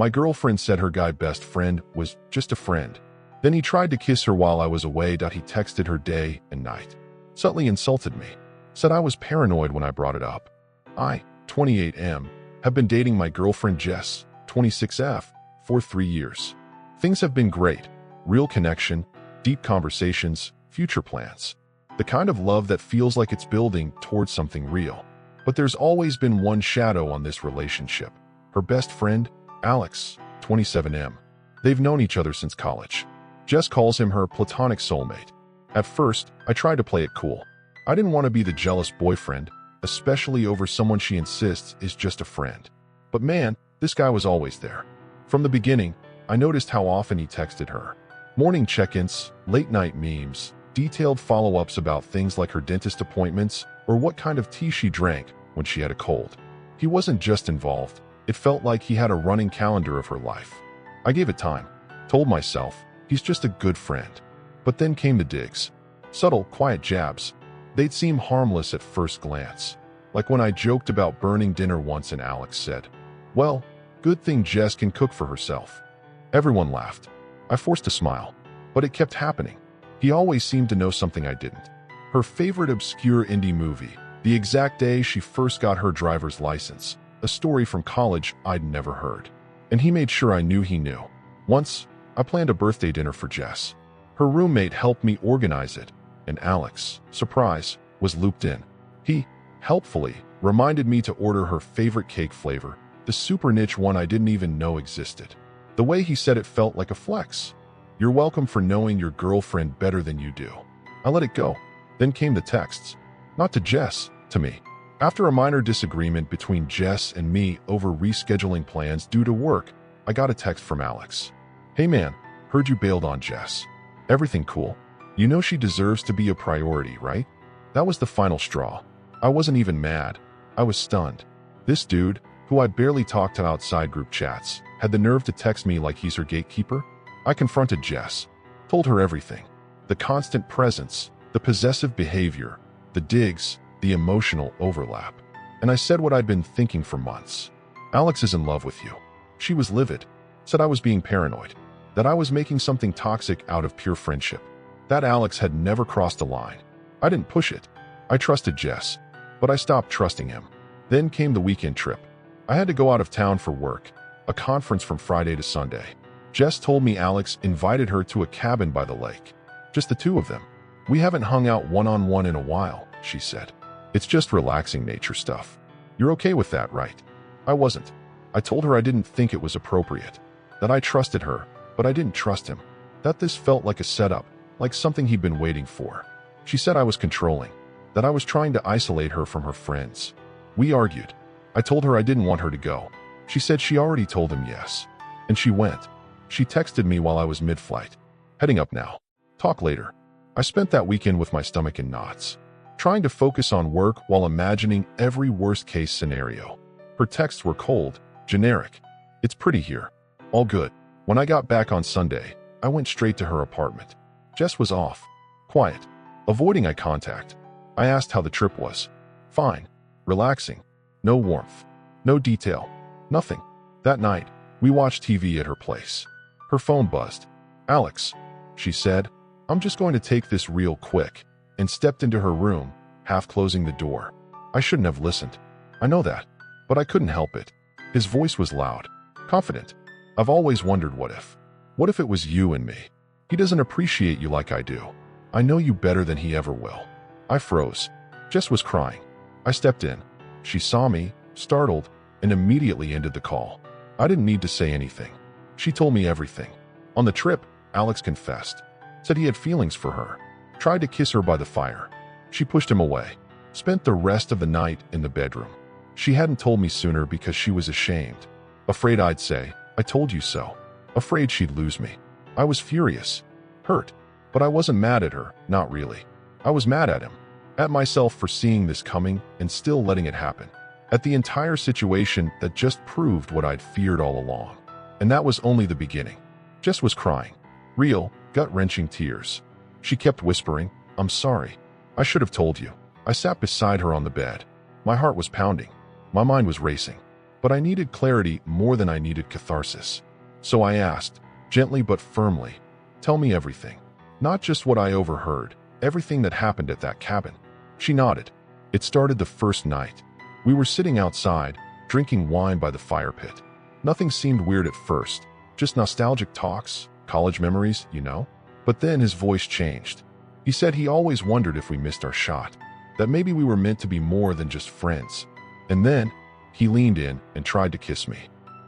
My girlfriend said her guy best friend was just a friend. Then he tried to kiss her while I was away. He texted her day and night. Subtly insulted me. Said I was paranoid when I brought it up. I, 28M, have been dating my girlfriend Jess, 26F, for 3 years. Things have been great. Real connection, deep conversations, future plans. The kind of love that feels like it's building towards something real. But there's always been one shadow on this relationship. Her best friend, Alex, 27M. They've known each other since college. Jess calls him her platonic soulmate. At first, I tried to play it cool. I didn't want to be the jealous boyfriend, especially over someone she insists is just a friend. But man, this guy was always there. From the beginning, I noticed how often he texted her. Morning check-ins, late-night memes, detailed follow-ups about things like her dentist appointments or what kind of tea she drank when she had a cold. He wasn't just involved. It felt like he had a running calendar of her life. I gave it time. Told myself, he's just a good friend. But then came the digs. Subtle, quiet jabs. They'd seem harmless at first glance. Like when I joked about burning dinner once and Alex said, "Well, good thing Jess can cook for herself." Everyone laughed. I forced a smile. But it kept happening. He always seemed to know something I didn't. Her favorite obscure indie movie, the exact day she first got her driver's license, a story from college I'd never heard. And he made sure I knew he knew. Once, I planned a birthday dinner for Jess. Her roommate helped me organize it, and Alex, surprise, was looped in. He, helpfully, reminded me to order her favorite cake flavor, the super niche one I didn't even know existed. The way he said it felt like a flex. "You're welcome for knowing your girlfriend better than you do." I let it go. Then came the texts. Not to Jess, to me. After a minor disagreement between Jess and me over rescheduling plans due to work, I got a text from Alex. "Hey man, heard you bailed on Jess. Everything cool? You know she deserves to be a priority, right?" That was the final straw. I wasn't even mad. I was stunned. This dude, who I barely talked to outside group chats, had the nerve to text me like he's her gatekeeper? I confronted Jess. Told her everything. The constant presence, the possessive behavior, the digs, the emotional overlap. And I said what I'd been thinking for months. "Alex is in love with you." She was livid. Said I was being paranoid. That I was making something toxic out of pure friendship. That Alex had never crossed a line. I didn't push it. I trusted Jess. But I stopped trusting him. Then came the weekend trip. I had to go out of town for work. A conference from Friday to Sunday. Jess told me Alex invited her to a cabin by the lake. Just the two of them. "We haven't hung out one-on-one in a while," she said. "It's just relaxing nature stuff. You're okay with that, right?" I wasn't. I told her I didn't think it was appropriate. That I trusted her, but I didn't trust him. That this felt like a setup, like something he'd been waiting for. She said I was controlling. That I was trying to isolate her from her friends. We argued. I told her I didn't want her to go. She said she already told him yes. And she went. She texted me while I was mid-flight. "Heading up now. Talk later." I spent that weekend with my stomach in knots, trying to focus on work while imagining every worst-case scenario. Her texts were cold, generic. "It's pretty here. All good." When I got back on Sunday, I went straight to her apartment. Jess was off. Quiet. Avoiding eye contact. I asked how the trip was. "Fine. Relaxing. No warmth. No detail. Nothing." That night, we watched TV at her place. Her phone buzzed. "Alex," she said, "I'm just going to take this real quick," and stepped into her room, half closing the door. I shouldn't have listened. I know that. But I couldn't help it. His voice was loud. Confident. I've always wondered what if. What if it was you and me? He doesn't appreciate you like I do. I know you better than he ever will. I froze. Jess was crying. I stepped in. She saw me, startled, and immediately ended the call. I didn't need to say anything. She told me everything. On the trip, Alex confessed. Said he had feelings for her. Tried to kiss her by the fire. She pushed him away. Spent the rest of the night in the bedroom. She hadn't told me sooner because she was ashamed. Afraid I'd say, "I told you so." Afraid she'd lose me. I was furious. Hurt. But I wasn't mad at her, not really. I was mad at him. At myself for seeing this coming and still letting it happen. At the entire situation that just proved what I'd feared all along. And that was only the beginning. Jess was crying. Real, gut-wrenching tears. She kept whispering, "I'm sorry. I should have told you." I sat beside her on the bed. My heart was pounding. My mind was racing. But I needed clarity more than I needed catharsis. So I asked, gently but firmly, "Tell me everything. Not just what I overheard, everything that happened at that cabin." She nodded. It started the first night. We were sitting outside, drinking wine by the fire pit. Nothing seemed weird at first, just nostalgic talks, college memories, you know? But then his voice changed. He said he always wondered if we missed our shot, that maybe we were meant to be more than just friends. And then, he leaned in and tried to kiss me.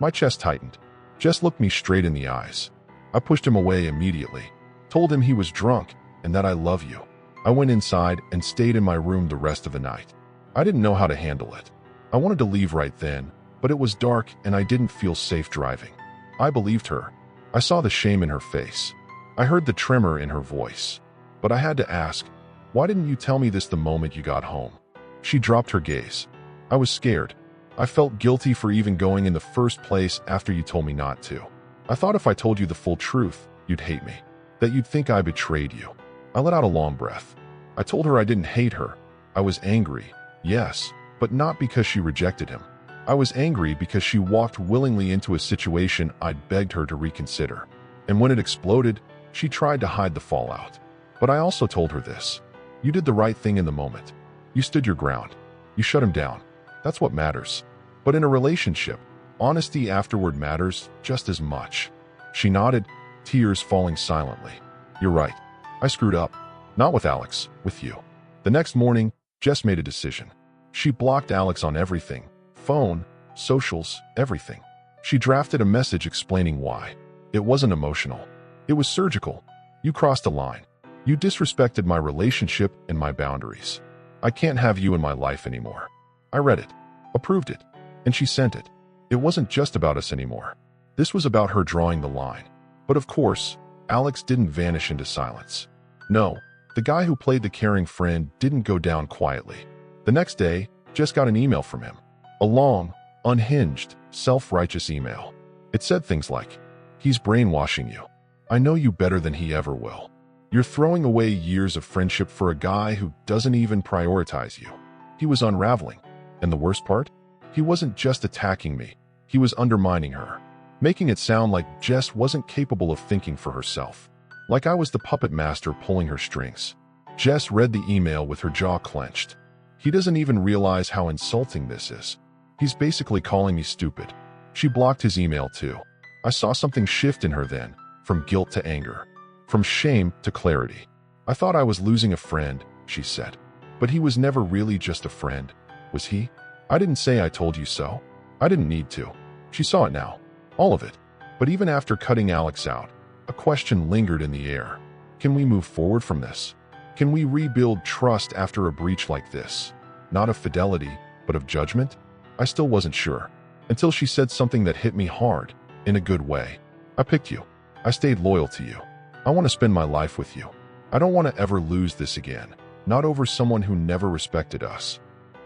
My chest tightened. Jess looked me straight in the eyes. I pushed him away immediately, told him he was drunk and that I love you. I went inside and stayed in my room the rest of the night. I didn't know how to handle it. I wanted to leave right then, but it was dark and I didn't feel safe driving. I believed her. I saw the shame in her face. I heard the tremor in her voice. But I had to ask, why didn't you tell me this the moment you got home? She dropped her gaze. I was scared. I felt guilty for even going in the first place after you told me not to. I thought if I told you the full truth, you'd hate me, that you'd think I betrayed you. I let out a long breath. I told her I didn't hate her. I was angry, yes, but not because she rejected him. I was angry because she walked willingly into a situation I'd begged her to reconsider. And when it exploded, she tried to hide the fallout. But I also told her this. You did the right thing in the moment. You stood your ground. You shut him down. That's what matters. But in a relationship, honesty afterward matters just as much. She nodded, tears falling silently. You're right. I screwed up. Not with Alex, with you. The next morning, Jess made a decision. She blocked Alex on everything. Phone, socials, everything. She drafted a message explaining why. It wasn't emotional. It was surgical. You crossed a line. You disrespected my relationship and my boundaries. I can't have you in my life anymore. I read it, approved it, and she sent it. It wasn't just about us anymore. This was about her drawing the line. But of course, Alex didn't vanish into silence. No, the guy who played the caring friend didn't go down quietly. The next day, Jess got an email from him. A long, unhinged, self-righteous email. It said things like, "He's brainwashing you. I know you better than he ever will. You're throwing away years of friendship for a guy who doesn't even prioritize you." He was unraveling. And the worst part? He wasn't just attacking me. He was undermining her, making it sound like Jess wasn't capable of thinking for herself. Like I was the puppet master pulling her strings. Jess read the email with her jaw clenched. He doesn't even realize how insulting this is. He's basically calling me stupid. She blocked his email too. I saw something shift in her then, from guilt to anger, from shame to clarity. I thought I was losing a friend, she said. But he was never really just a friend, was he? I didn't say I told you so. I didn't need to. She saw it now. All of it. But even after cutting Alex out, a question lingered in the air. Can we move forward from this? Can we rebuild trust after a breach like this? Not of fidelity, but of judgment? I still wasn't sure. Until she said something that hit me hard, in a good way. I picked you. I stayed loyal to you. I want to spend my life with you. I don't want to ever lose this again. Not over someone who never respected us.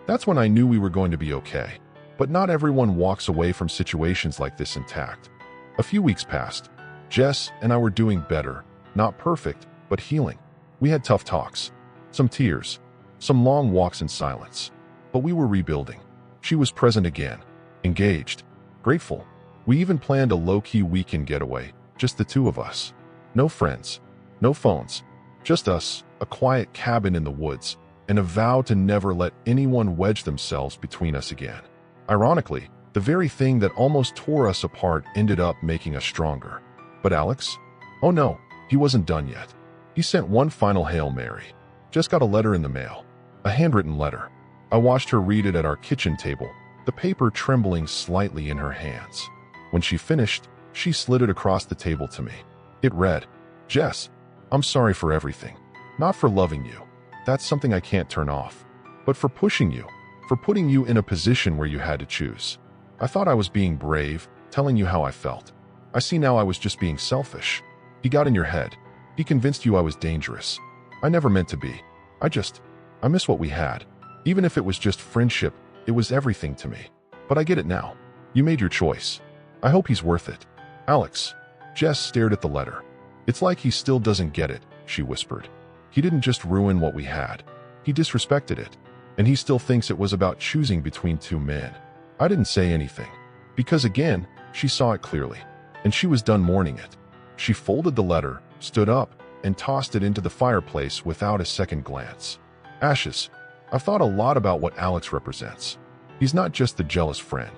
That's when I knew we were going to be okay. But not everyone walks away from situations like this intact. A few weeks passed. Jess and I were doing better. Not perfect, but healing. We had tough talks. Some tears. Some long walks in silence. But we were rebuilding. She was present again. Engaged. Grateful. We even planned a low-key weekend getaway. Just the two of us. No friends. No phones. Just us, a quiet cabin in the woods, and a vow to never let anyone wedge themselves between us again. Ironically, the very thing that almost tore us apart ended up making us stronger. But Alex? Oh no, he wasn't done yet. He sent one final Hail Mary. Just got a letter in the mail. A handwritten letter. I watched her read it at our kitchen table, the paper trembling slightly in her hands. When she finished, she slid it across the table to me. It read, "Jess, I'm sorry for everything. Not for loving you. That's something I can't turn off. But for pushing you. For putting you in a position where you had to choose. I thought I was being brave, telling you how I felt. I see now I was just being selfish. He got in your head. He convinced you I was dangerous. I never meant to be. I miss what we had. Even if it was just friendship, it was everything to me. But I get it now. You made your choice. I hope he's worth it. Alex." Jess stared at the letter. "It's like he still doesn't get it," she whispered. "He didn't just ruin what we had. He disrespected it. And he still thinks it was about choosing between two men. I didn't say anything, because again, she saw it clearly, and she was done mourning it. She folded the letter, stood up, and tossed it into the fireplace without a second glance. Ashes. I've thought a lot about what Alex represents. He's not just the jealous friend.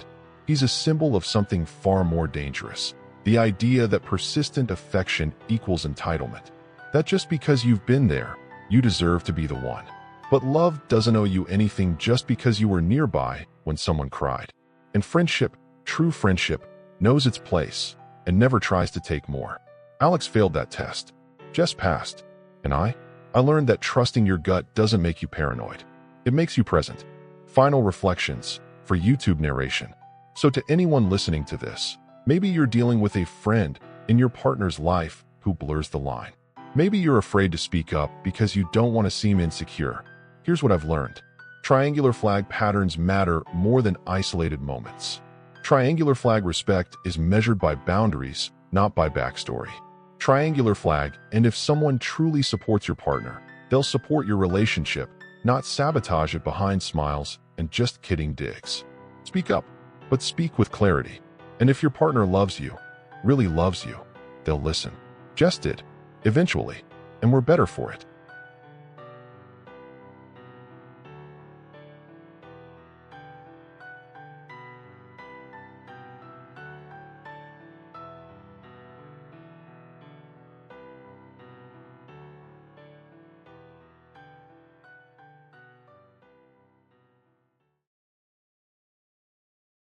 He's a symbol of something far more dangerous. The idea that persistent affection equals entitlement. That just because you've been there, you deserve to be the one. But love doesn't owe you anything just because you were nearby when someone cried. And friendship, true friendship, knows its place and never tries to take more. Alex failed that test. Jess passed. And I learned that trusting your gut doesn't make you paranoid. It makes you present. Final reflections for YouTube narration. So to anyone listening to this, maybe you're dealing with a friend in your partner's life who blurs the line. Maybe you're afraid to speak up because you don't want to seem insecure. Here's what I've learned. Triangular flag patterns matter more than isolated moments. Triangular flag respect is measured by boundaries, not by backstory. Triangular flag, and if someone truly supports your partner, they'll support your relationship, not sabotage it behind smiles and just kidding digs. Speak up, but speak with clarity. And if your partner loves you, really loves you, they'll listen. Jess did, eventually, and we're better for it.